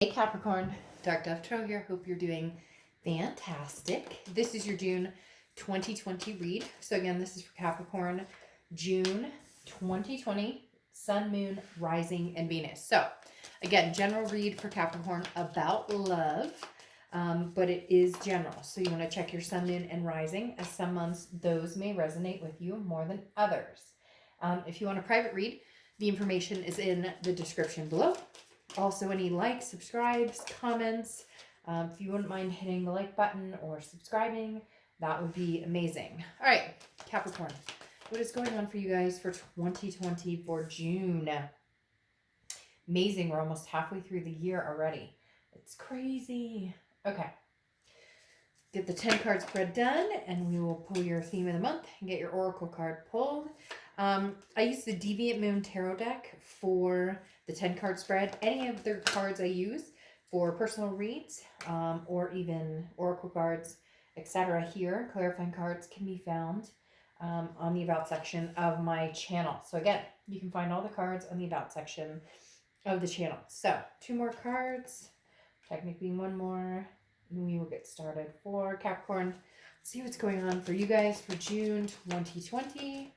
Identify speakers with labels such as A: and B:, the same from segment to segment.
A: Hey Capricorn, Dark Dove Tarot here. Hope you're doing fantastic. This is your June 2020 read. So again, this is for Capricorn, June 2020, Sun, Moon, Rising, and Venus. So again, general read for Capricorn about love, but it is general. So you want to check your Sun, Moon, and Rising, as some months those may resonate with you more than others. If you want a private read, the information is in the description below. Also, any likes, subscribes, comments, if you wouldn't mind hitting the like button or subscribing, that would be amazing. All right, Capricorn, what is going on for you guys for 2020 for June? Amazing, we're almost halfway through the year already. It's crazy. Okay, get the 10 card spread done, and we will pull your theme of the month and get your oracle card pulled. I use the Deviant Moon Tarot deck for the 10 card spread. Any of their cards I use for personal reads, or even oracle cards, etc. here, clarifying cards, can be found on the About section of my channel. So again, you can find all the cards on the About section of the channel. So 2 more cards, technically 1 more, and we will get started for Capricorn. Let's see what's going on for you guys for June 2020.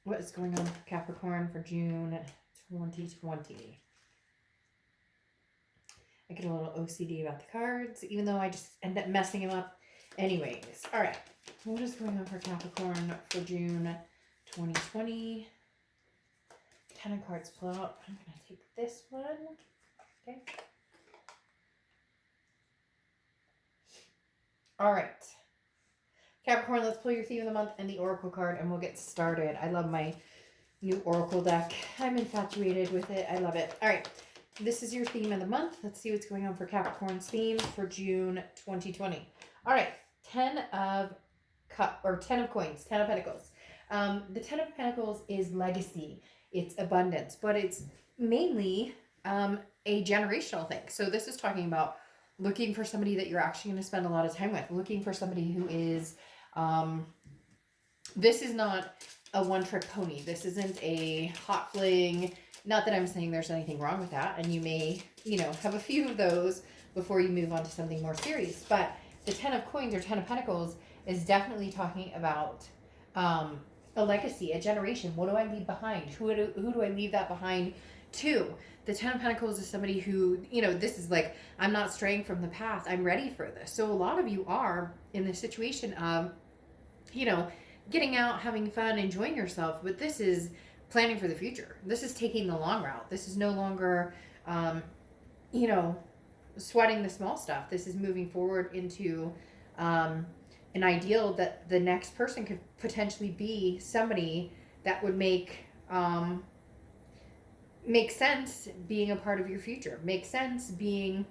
A: What is going on for Capricorn for June 2020? I get a little OCD about the cards, even though I just end up messing them up anyways. All right. What is going on for Capricorn for June 2020? 10 of cards pull out. I'm going to take this one. Okay. All right. Capricorn, let's pull your theme of the month and the oracle card, and we'll get started. I love my new oracle deck. I'm infatuated with it. I love it. All right. This is your theme of the month. Let's see what's going on for Capricorn's theme for June 2020. All right. 10 of coins, 10 of pentacles. The 10 of pentacles is legacy. It's abundance, but it's mainly a generational thing. So this is talking about looking for somebody that you're actually going to spend a lot of time with, looking for somebody who is, this is not a one-trick pony. This isn't a hot fling. Not that I'm saying there's anything wrong with that. And you may, have a few of those before you move on to something more serious. But the 10 of coins or 10 of pentacles is definitely talking about a legacy, a generation. What do I leave behind? Who do I leave that behind to? The 10 of Pentacles is somebody who, this is like, I'm not straying from the path. I'm ready for this. So a lot of you are in the situation of, getting out, having fun, enjoying yourself. But this is planning for the future. This is taking the long route. This is no longer, sweating the small stuff. This is moving forward into an ideal that the next person could potentially be somebody that would make sense being a part of your future, make sense being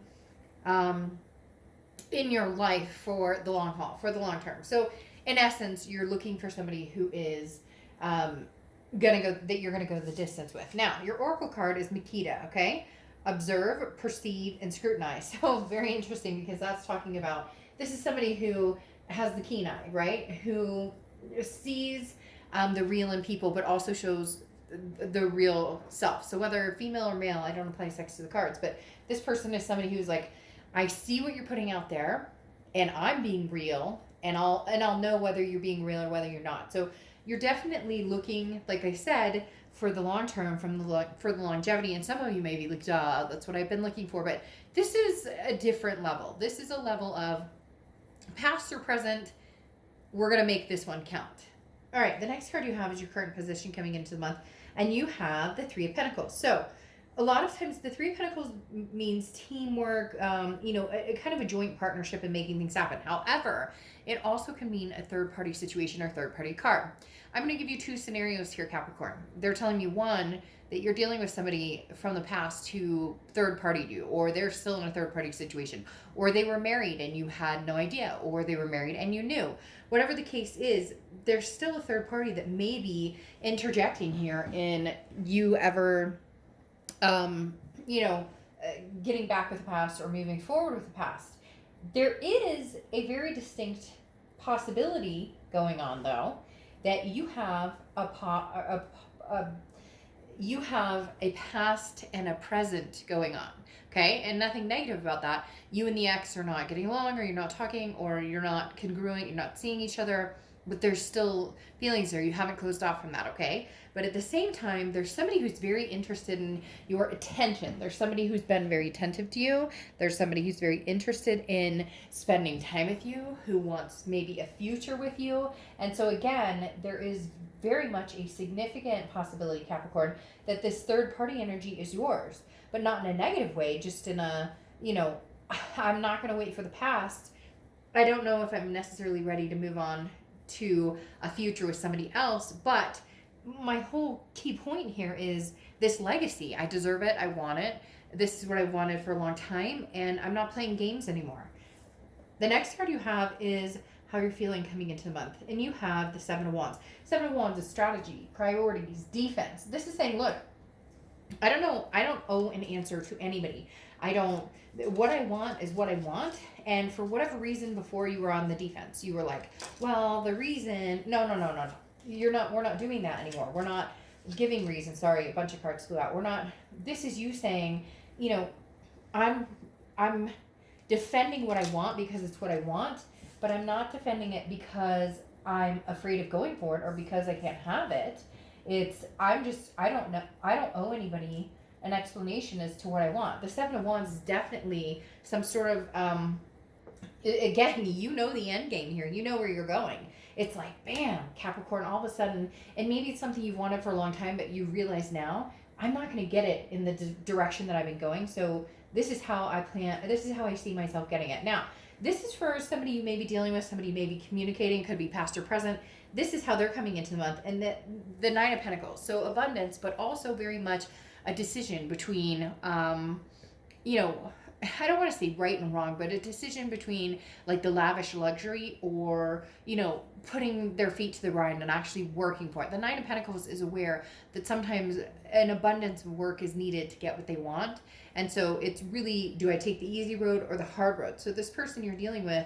A: in your life for the long haul, for the long term. So in essence, you're looking for somebody who is that you're gonna go the distance with. Now, your oracle card is Makita, okay? Observe, perceive, and scrutinize. So very interesting, because that's talking about, this is somebody who has the keen eye, right? Who sees the real in people, but also shows the real self. So whether female or male, I don't apply sex to the cards, but this person is somebody who's like, I see what you're putting out there, and I'm being real, and I'll know whether you're being real or whether you're not. So you're definitely looking, like I said, for the long term, for the longevity. And some of you may be like, duh, that's what I've been looking for. But this is a different level. This is a level of past or present. We're going to make this one count. All right, the next card you have is your current position coming into the month, and you have the 3 of Pentacles. So a lot of times the 3 of Pentacles means teamwork, a kind of a joint partnership and making things happen. However, it also can mean a third-party situation or third-party card. I'm going to give you 2 scenarios here, Capricorn. They're telling me, one, that you're dealing with somebody from the past who third-partied you, or they're still in a third-party situation, or they were married and you had no idea, or they were married and you knew. Whatever the case is, there's still a third party that may be interjecting here in you ever, getting back with the past or moving forward with the past. There is a very distinct possibility going on, though, that you have you have a past and a present going on. Okay, and nothing negative about that. You and the ex are not getting along, or you're not talking, or you're not congruent, you're not seeing each other, but there's still feelings there. You haven't closed off from that, okay? But at the same time, there's somebody who's very interested in your attention. There's somebody who's been very attentive to you. There's somebody who's very interested in spending time with you, who wants maybe a future with you. And so again, there is very much a significant possibility, Capricorn, that this third party energy is yours, but not in a negative way, just in a, I'm not going to wait for the past. I don't know if I'm necessarily ready to move on to a future with somebody else, but my whole key point here is this legacy. I deserve it. I want it. This is what I wanted for a long time, and I'm not playing games anymore. The next card you have is how you're feeling coming into the month, and you have the Seven of Wands. Seven of Wands is strategy, priorities, defense. This is saying, look, I don't know. I don't owe an answer to anybody. What I want is what I want. And for whatever reason, before you were on the defense, you were like, well, the reason, no. We're not doing that anymore. We're not giving reasons. Sorry, a bunch of cards flew out. This is you saying, I'm defending what I want because it's what I want, but I'm not defending it because I'm afraid of going for it or because I can't have it. I don't know. I don't owe anybody an explanation as to what I want. The Seven of Wands is definitely some sort of, again, the end game here. You know where you're going. It's like, bam, Capricorn, all of a sudden, and maybe it's something you've wanted for a long time, but you realize now, I'm not going to get it in the direction that I've been going. So this is how I see myself getting it. Now, this is for somebody you may be dealing with, somebody you may be communicating, could be past or present. This is how they're coming into the month. And the Nine of Pentacles. So abundance, but also very much a decision between, I don't want to say right and wrong, but a decision between like the lavish luxury or, putting their feet to the grind and actually working for it. The Nine of Pentacles is aware that sometimes an abundance of work is needed to get what they want. And so it's really, do I take the easy road or the hard road? So this person you're dealing with,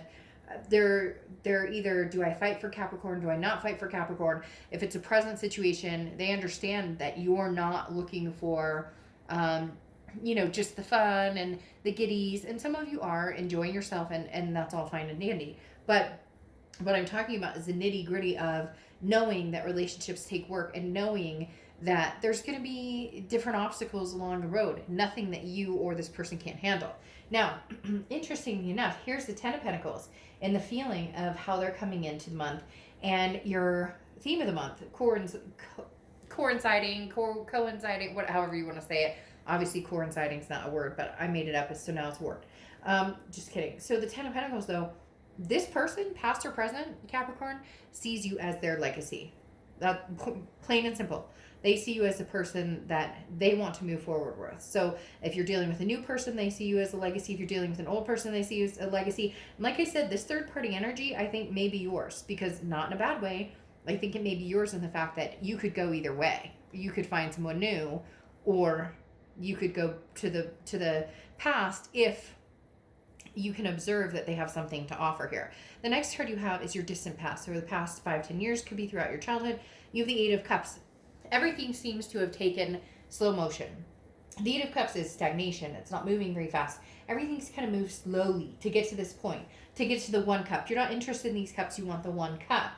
A: they're either, do I fight for Capricorn? Do I not fight for Capricorn? If it's a present situation, they understand that you're not looking for, just the fun and the giddies. And some of you are enjoying yourself and that's all fine and dandy. But what I'm talking about is the nitty gritty of knowing that relationships take work and knowing that there's going to be different obstacles along the road. Nothing that you or this person can't handle. Now, interestingly enough, here's the Ten of Pentacles and the feeling of how they're coming into the month and your theme of the month, coinciding, however you want to say it. Obviously, coinciding is not a word, but I made it up, so now it's a word. Just kidding. So the Ten of Pentacles, though, this person, past or present, Capricorn, sees you as their legacy. That plain and simple. They see you as the person that they want to move forward with. So if you're dealing with a new person, they see you as a legacy. If you're dealing with an old person, they see you as a legacy. And like I said, this third party energy, I think may be yours, because not in a bad way. I think it may be yours in the fact that you could go either way. You could find someone new, or you could go to the past if you can observe that they have something to offer here. The next card you have is your distant past. So the past 5-10 years, could be throughout your childhood. You have the Eight of Cups. Everything seems to have taken slow motion. The Eight of Cups is stagnation. It's not moving very fast. Everything's kind of moved slowly to get to this point, to get to the one cup. You're not interested in these cups. You want the one cup.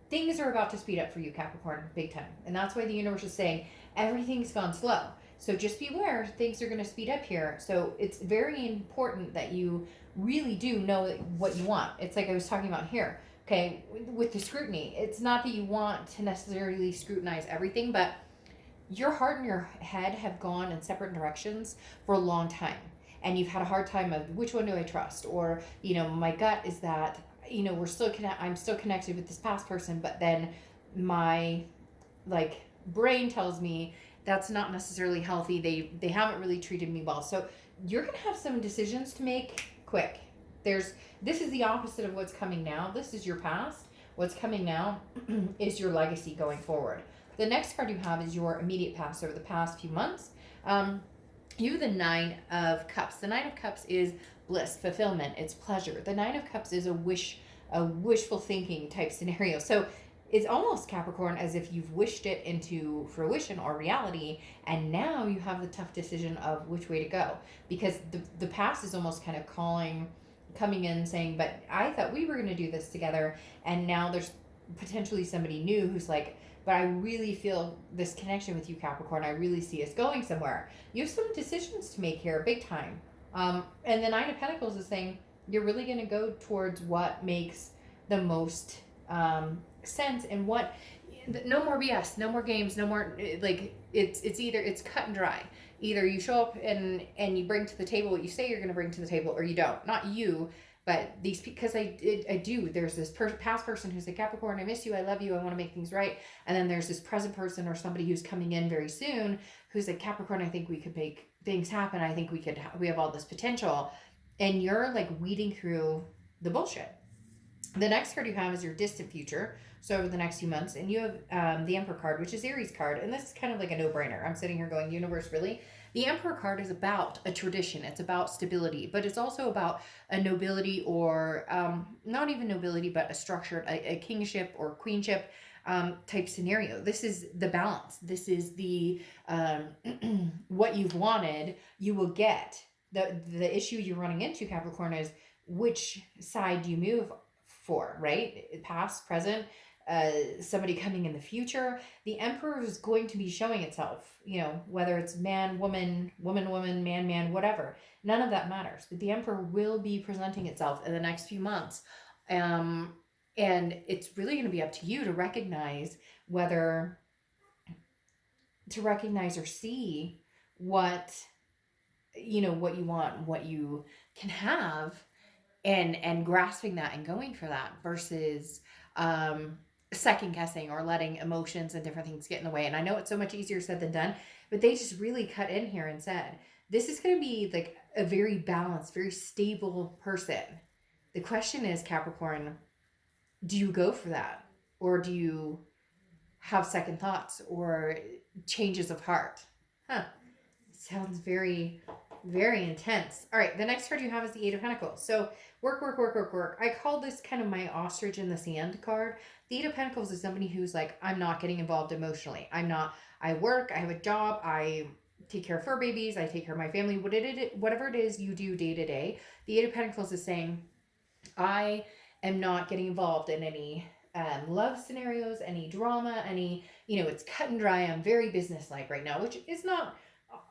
A: Things are about to speed up for you, Capricorn, big time. And that's why the universe is saying everything's gone slow. So just be aware, things are going to speed up here. So it's very important that you really do know what you want. It's like I was talking about here. Okay, with the scrutiny, it's not that you want to necessarily scrutinize everything, but your heart and your head have gone in separate directions for a long time. And you've had a hard time of which one do I trust? Or, my gut is that, I'm still connected with this past person, but then my brain tells me that's not necessarily healthy. They haven't really treated me well. So you're going to have some decisions to make quick. This is the opposite of what's coming now. This is your past. What's coming now is your legacy going forward. The next card you have is your immediate past over the past few months. You have the Nine of Cups. The Nine of Cups is bliss, fulfillment. It's pleasure. The Nine of Cups is a wishful thinking type scenario. So it's almost, Capricorn, as if you've wished it into fruition or reality, and now you have the tough decision of which way to go, because the past is almost kind of coming in saying, but I thought we were going to do this together, and now there's potentially somebody new who's like, but I really feel this connection with you, Capricorn. I really see us going somewhere. You have some decisions to make here, big time. And the Nine of Pentacles is saying you're really going to go towards what makes the most sense, and what, no more BS, no more games, no more, like, it's either, it's cut and dry. Either you show up and you bring to the table what you say you're going to bring to the table, or you don't. Not you, but these, because I do. There's this past person who's like, Capricorn, I miss you, I love you, I want to make things right. And then there's this present person or somebody who's coming in very soon who's like, Capricorn, I think we could make things happen. I think we have all this potential. And you're like weeding through the bullshit. The next card you have is your distant future. So over the next few months, and you have the Emperor card, which is Aries card. And this is kind of like a no-brainer. I'm sitting here going, universe, really? The Emperor card is about a tradition. It's about stability, but it's also about a nobility, or not even nobility, but a structured, a kingship or queenship type scenario. This is the balance. This is the what you've wanted, you will get. The issue you're running into, Capricorn, is which side do you move for, right? Past, present, somebody coming in the future. The Emperor is going to be showing itself, whether it's man, woman, woman, man, whatever. None of that matters. But the Emperor will be presenting itself in the next few months. And it's really going to be up to you to recognize or see what you want, what you can have, and grasping that and going for that, versus second guessing or letting emotions and different things get in the way. And I know it's so much easier said than done, but they just really cut in here and said, this is going to be like a very balanced, very stable person. The question is, Capricorn, do you go for that? Or do you have second thoughts or changes of heart? Sounds very, very intense. All right, the next card you have is the Eight of Pentacles. So work. I call this kind of my ostrich in the sand card. The Eight of Pentacles is somebody who's like, I'm not getting involved emotionally. I work, I have a job, I take care of fur babies, I take care of my family, whatever it is you do day to day. The Eight of Pentacles is saying, I am not getting involved in any love scenarios, any drama, any, it's cut and dry. I'm very businesslike right now, which is not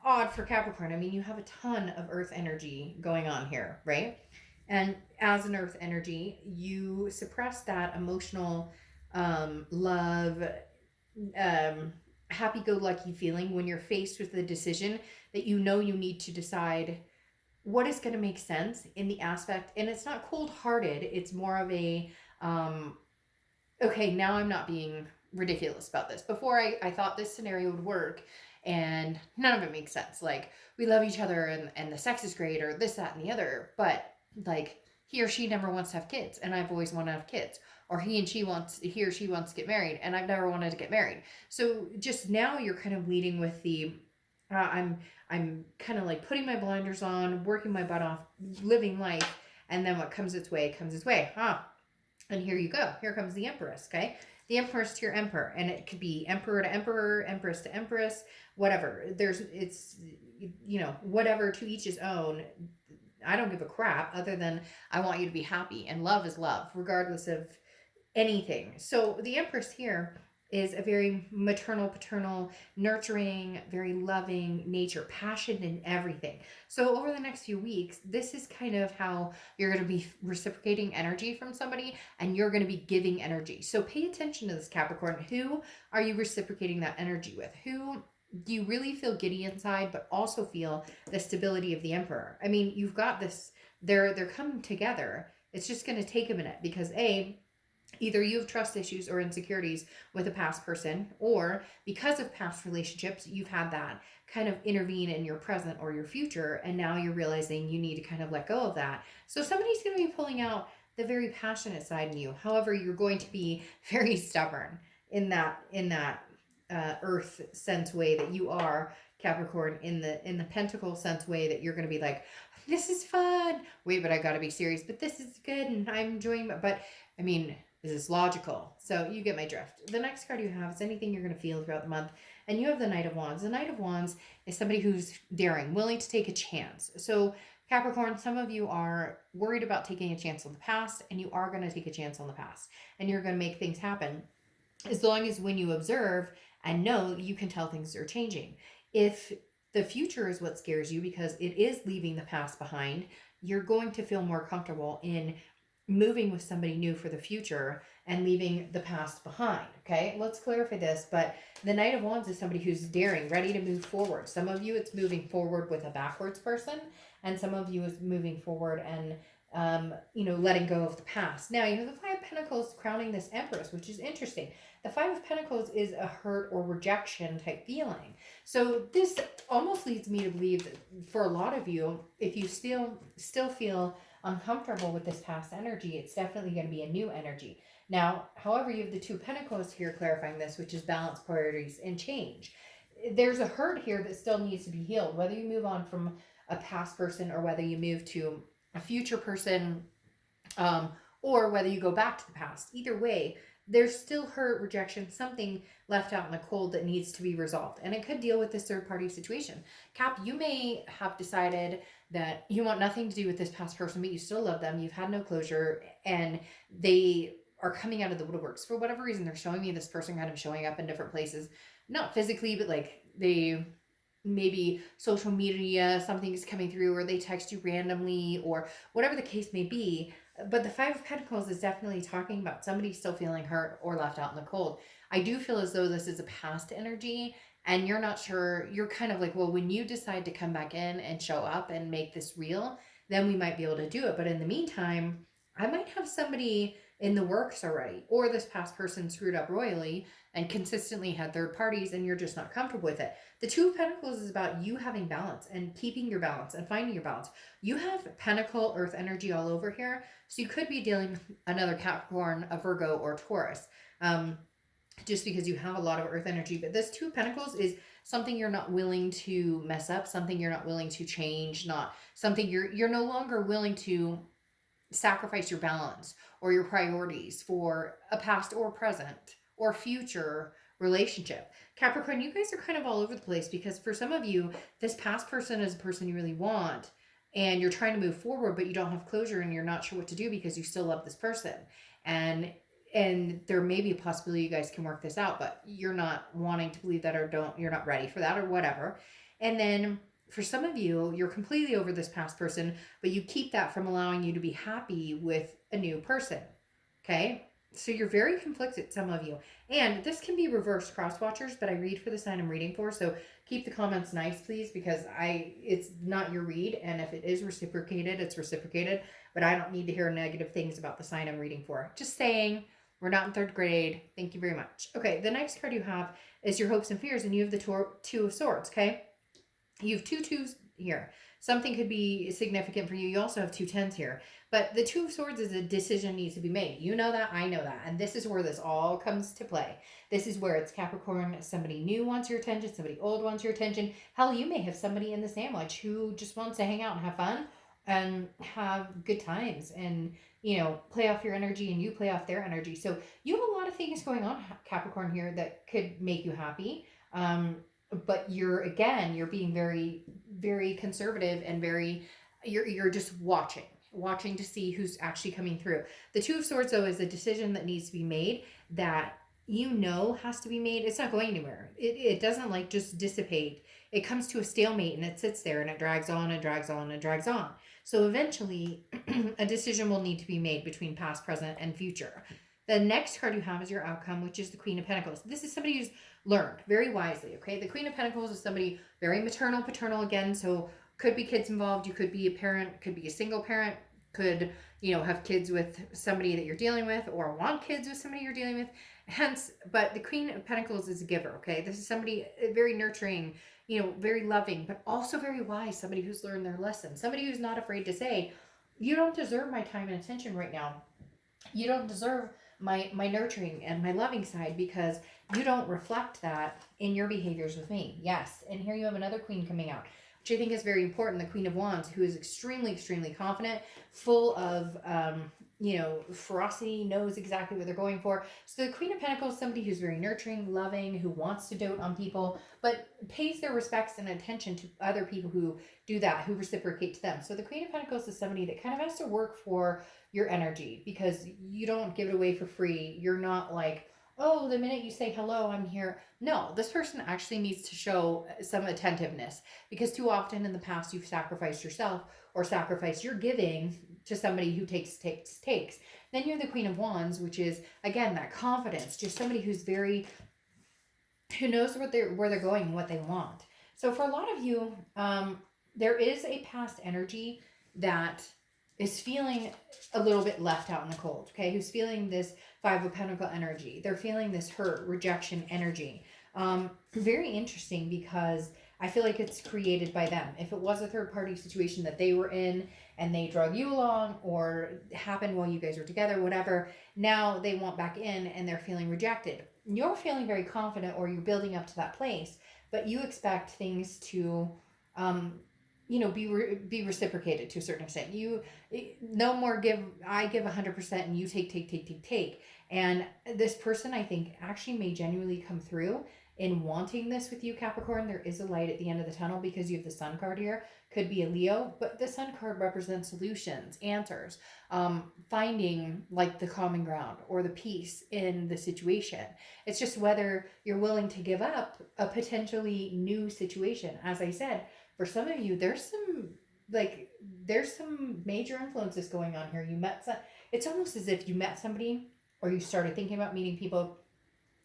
A: odd for Capricorn. I mean, you have a ton of earth energy going on here, right? And as an earth energy, you suppress that emotional love, happy-go-lucky feeling when you're faced with the decision that you need to decide what is going to make sense in the aspect. And it's not cold-hearted. It's more of a, okay, now I'm not being ridiculous about this. Before I thought this scenario would work, and none of it makes sense. Like, we love each other and the sex is great, or this, that, and the other. But like, he or she never wants to have kids, and I've always wanted to have kids. Or he or she wants to get married, and I've never wanted to get married. So just now you're kind of leading with the, I'm kind of like putting my blinders on, working my butt off, living life, and then what comes its way comes its way. And here you go. Here comes the Empress, okay? The Empress to your Emperor, and it could be Emperor to Emperor, Empress to Empress, whatever. It's whatever, to each his own. I don't give a crap, other than I want you to be happy, and love is love, regardless of anything. So the Empress here is a very maternal, paternal, nurturing, very loving nature, passion in everything. So over the next few weeks, this is kind of how you're going to be reciprocating energy from somebody, and you're going to be giving energy. So pay attention to this, Capricorn. Who are you reciprocating that energy with? Who do you really feel giddy inside, but also feel the stability of the Emperor? I mean, you've got this, they're coming together. It's just going to take a minute, because either you have trust issues or insecurities with a past person, or because of past relationships, you've had that kind of intervene in your present or your future, and now you're realizing you need to kind of let go of that. So somebody's going to be pulling out the very passionate side in you. However, you're going to be very stubborn in that earth sense way that you are, Capricorn, in the pentacle sense way that you're going to be like, this is fun. Wait, but I got to be serious. But this is good, and I'm enjoying it. But I mean, Is this logical? So you get my drift. The next card you have is anything you're going to feel throughout the month. And you have the Knight of Wands. The Knight of Wands is somebody who's daring, willing to take a chance. So Capricorn, some of you are worried about taking a chance on the past, and you are going to take a chance on the past. And you're going to make things happen. As long as when you observe and know, you can tell things are changing. If the future is what scares you because it is leaving the past behind, you're going to feel more comfortable in moving with somebody new for the future and leaving the past behind. Okay, let's clarify this. But the Knight of Wands is somebody who's daring, ready to move forward. Some of you, it's moving forward with a backwards person, and some of you is moving forward and letting go of the past. Now you have the Five of Pentacles crowning this Empress, which is interesting. The Five of Pentacles is a hurt or rejection type feeling. So this almost leads me to believe that for a lot of you, if you still feel uncomfortable with this past energy, it's definitely going to be a new energy. Now, however, you have the Two of Pentacles here clarifying this, which is balance, priorities, and change. There's a hurt here that still needs to be healed, whether you move on from a past person or whether you move to a future person, or whether you go back to the past. Either way, there's still hurt, rejection, something left out in the cold that needs to be resolved. And it could deal with this third party situation. Cap, you may have decided that you want nothing to do with this past person, but you still love them. You've had no closure, and they are coming out of the woodworks. For whatever reason, they're showing me this person kind of showing up in different places. Not physically, but like they maybe social media, something's coming through, or they text you randomly, or whatever the case may be. But the Five of Pentacles is definitely talking about somebody still feeling hurt or left out in the cold. I do feel as though this is a past energy, and you're not sure. You're kind of like, well, when you decide to come back in and show up and make this real, then we might be able to do it. But in the meantime, I might have somebody in the works already, or this past person screwed up royally and consistently had third parties, and you're just not comfortable with it. The Two of Pentacles is about you having balance and keeping your balance and finding your balance. You have Pentacle, Earth energy all over here, so you could be dealing with another Capricorn, a Virgo, or Taurus, just because you have a lot of Earth energy. But this Two of Pentacles is something you're not willing to mess up, something you're not willing to change, not something you're no longer willing to sacrifice your balance or your priorities for a past or present or future relationship. Capricorn, you guys are kind of all over the place, because for some of you, this past person is a person you really want, and you're trying to move forward, but you don't have closure and you're not sure what to do because you still love this person. And there may be a possibility you guys can work this out, but you're not wanting to believe that, or you're not ready for that, or whatever. And then for some of you, you're completely over this past person, but you keep that from allowing you to be happy with a new person. Okay? So you're very conflicted, some of you. And this can be reverse cross watchers, but I read for the sign I'm reading for. So keep the comments nice, please, because it's not your read. And if it is reciprocated, it's reciprocated. But I don't need to hear negative things about the sign I'm reading for. Just saying, we're not in third grade. Thank you very much. Okay, the next card you have is your hopes and fears, and you have the Two of Swords, okay? You have two twos here. Something could be significant for you. You also have two tens here. But the Two of Swords is a decision needs to be made. You know that, I know that. And this is where this all comes to play. This is where it's Capricorn, somebody new wants your attention, somebody old wants your attention. Hell, you may have somebody in the sandwich who just wants to hang out and have fun and have good times and, play off your energy, and you play off their energy. So you have a lot of things going on, Capricorn, here that could make you happy. But you're being very, very conservative and you're just watching to see who's actually coming through. The Two of Swords, though, is a decision that needs to be made, that has to be made. It's not going anywhere. It doesn't just dissipate. It comes to a stalemate, and it sits there, and it drags on and drags on and drags on. So eventually a decision will need to be made between past, present, and future. The next card you have is your outcome, which is the Queen of Pentacles. This is somebody who's learned very wisely, okay? The Queen of Pentacles is somebody very maternal, paternal again, so could be kids involved. You could be a parent, could be a single parent, could, have kids with somebody that you're dealing with, or want kids with somebody you're dealing with. Hence, but the Queen of Pentacles is a giver, okay? This is somebody very nurturing, very loving, but also very wise, somebody who's learned their lesson, somebody who's not afraid to say, you don't deserve my time and attention right now. You don't deserve my nurturing and my loving side, because you don't reflect that in your behaviors with me. Yes, and here you have another queen coming out. which I think is very important. The Queen of Wands, who is extremely, extremely confident, full of, ferocity, knows exactly what they're going for. So the Queen of Pentacles is somebody who's very nurturing, loving, who wants to dote on people, but pays their respects and attention to other people who do that, who reciprocate to them. So the Queen of Pentacles is somebody that kind of has to work for your energy, because you don't give it away for free. You're not like, oh, the minute you say hello, I'm here. No, this person actually needs to show some attentiveness, because too often in the past you've sacrificed yourself or sacrificed your giving to somebody who takes. Then you're the Queen of Wands, which is, again, that confidence, just somebody who's who knows where they're going and what they want. So for a lot of you, there is a past energy that is feeling a little bit left out in the cold, okay? Who's feeling this Five of Pentacles energy. They're feeling this hurt, rejection energy. Very interesting, because I feel like it's created by them. If it was a third-party situation that they were in and they drug you along, or happened while you guys were together, whatever, now they want back in and they're feeling rejected. You're feeling very confident, or you're building up to that place, but you expect things to be reciprocated to a certain extent. No more I give 100% and you take. And this person, I think, actually may genuinely come through in wanting this with you, Capricorn. There is a light at the end of the tunnel, because you have the Sun card here. Could be a Leo, but the Sun card represents solutions, answers, finding like the common ground or the peace in the situation. It's just whether you're willing to give up a potentially new situation. As I said, for some of you, there's some major influences going on here. It's almost as if you met somebody, or you started thinking about meeting people,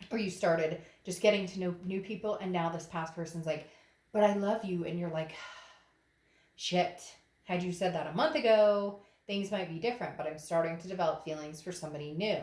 A: or you started just getting to know new people, and now this past person's like, but I love you, and you're like, shit, had you said that a month ago, things might be different, but I'm starting to develop feelings for somebody new.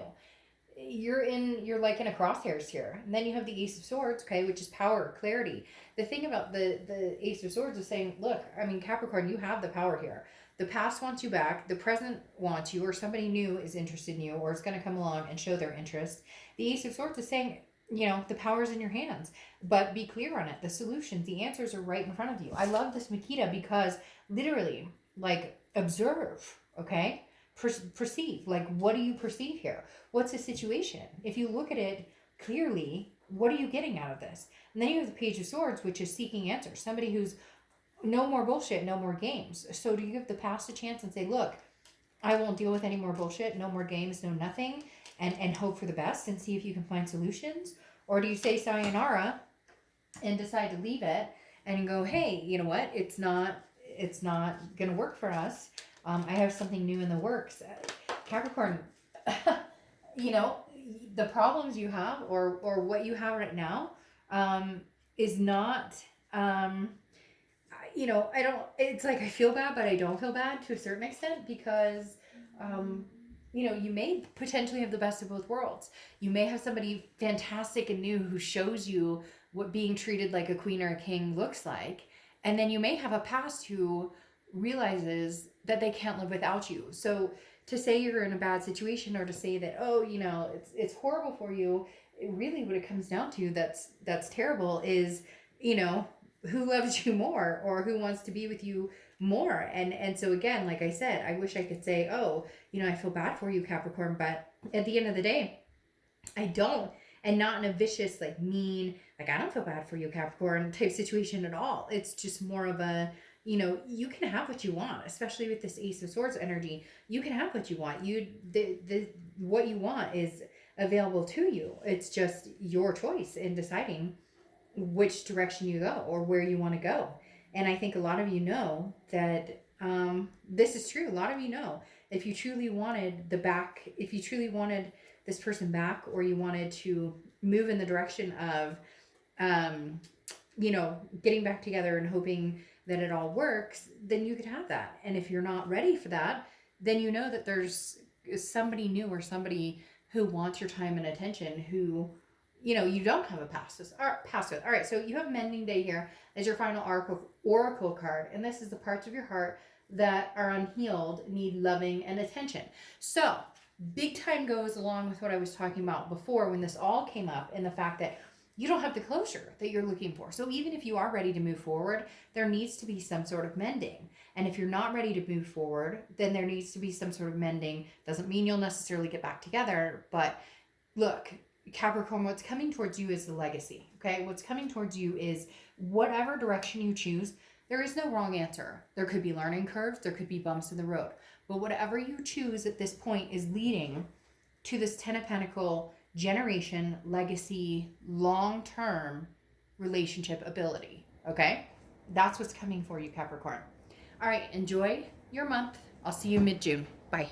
A: You're like in a crosshairs here. And then you have the Ace of Swords, okay, which is power, clarity. The thing about the Ace of Swords is saying, look, I mean, Capricorn, you have the power here. The past wants you back, the present wants you, or somebody new is interested in you, or is going to come along and show their interest. The Ace of Swords is saying, the power's in your hands, but be clear on it. The solutions, the answers are right in front of you. I love this Makita, because literally, like, observe, okay? Perceive. Like, what do you perceive here? What's the situation? If you look at it clearly, what are you getting out of this? And then you have the Page of Swords, which is seeking answers. Somebody who's no more bullshit, no more games. So do you give the past a chance and say, look, I won't deal with any more bullshit, no more games, no nothing, and hope for the best and see if you can find solutions? Or do you say sayonara and decide to leave it and go, hey, you know what? It's not going to work for us. I have something new in the works. Capricorn, the problems you have, or what you have right now, is not, it's like I feel bad, but I don't feel bad to a certain extent, because, you may potentially have the best of both worlds. You may have somebody fantastic and new who shows you what being treated like a queen or a king looks like. And then you may have a past who realizes that they can't live without you. So to say you're in a bad situation, or to say that, it's horrible for you, really what it comes down to that's terrible is, who loves you more, or who wants to be with you more. And so again, like I said, I wish I could say, I feel bad for you, Capricorn, but at the end of the day, I don't. And not in a vicious, like, mean, like, I don't feel bad for you, Capricorn type situation at all. It's just more of a, you can have what you want, especially with this Ace of Swords energy. You can have what you want. What you want is available to you. It's just your choice in deciding which direction you go or where you want to go. And I think a lot of you know that this is true. A lot of you know, if you truly wanted this person back, or you wanted to move in the direction of, getting back together and hoping that it all works, then you could have that. And if you're not ready for that, then you know that there's somebody new, or somebody who wants your time and attention, who, you don't have a past with. All right, so you have Mending Day here as your final oracle card. And this is the parts of your heart that are unhealed, need loving and attention. So big time goes along with what I was talking about before when this all came up, and the fact that you don't have the closure that you're looking for. So even if you are ready to move forward, there needs to be some sort of mending. And if you're not ready to move forward, then there needs to be some sort of mending. Doesn't mean you'll necessarily get back together, but look, Capricorn, what's coming towards you is the legacy, okay? What's coming towards you is whatever direction you choose. There is no wrong answer. There could be learning curves, there could be bumps in the road, but whatever you choose at this point is leading to this 10 of Pentacles generation, legacy, long-term relationship ability, okay? That's what's coming for you, Capricorn. All right, enjoy your month. I'll see you mid-June. Bye.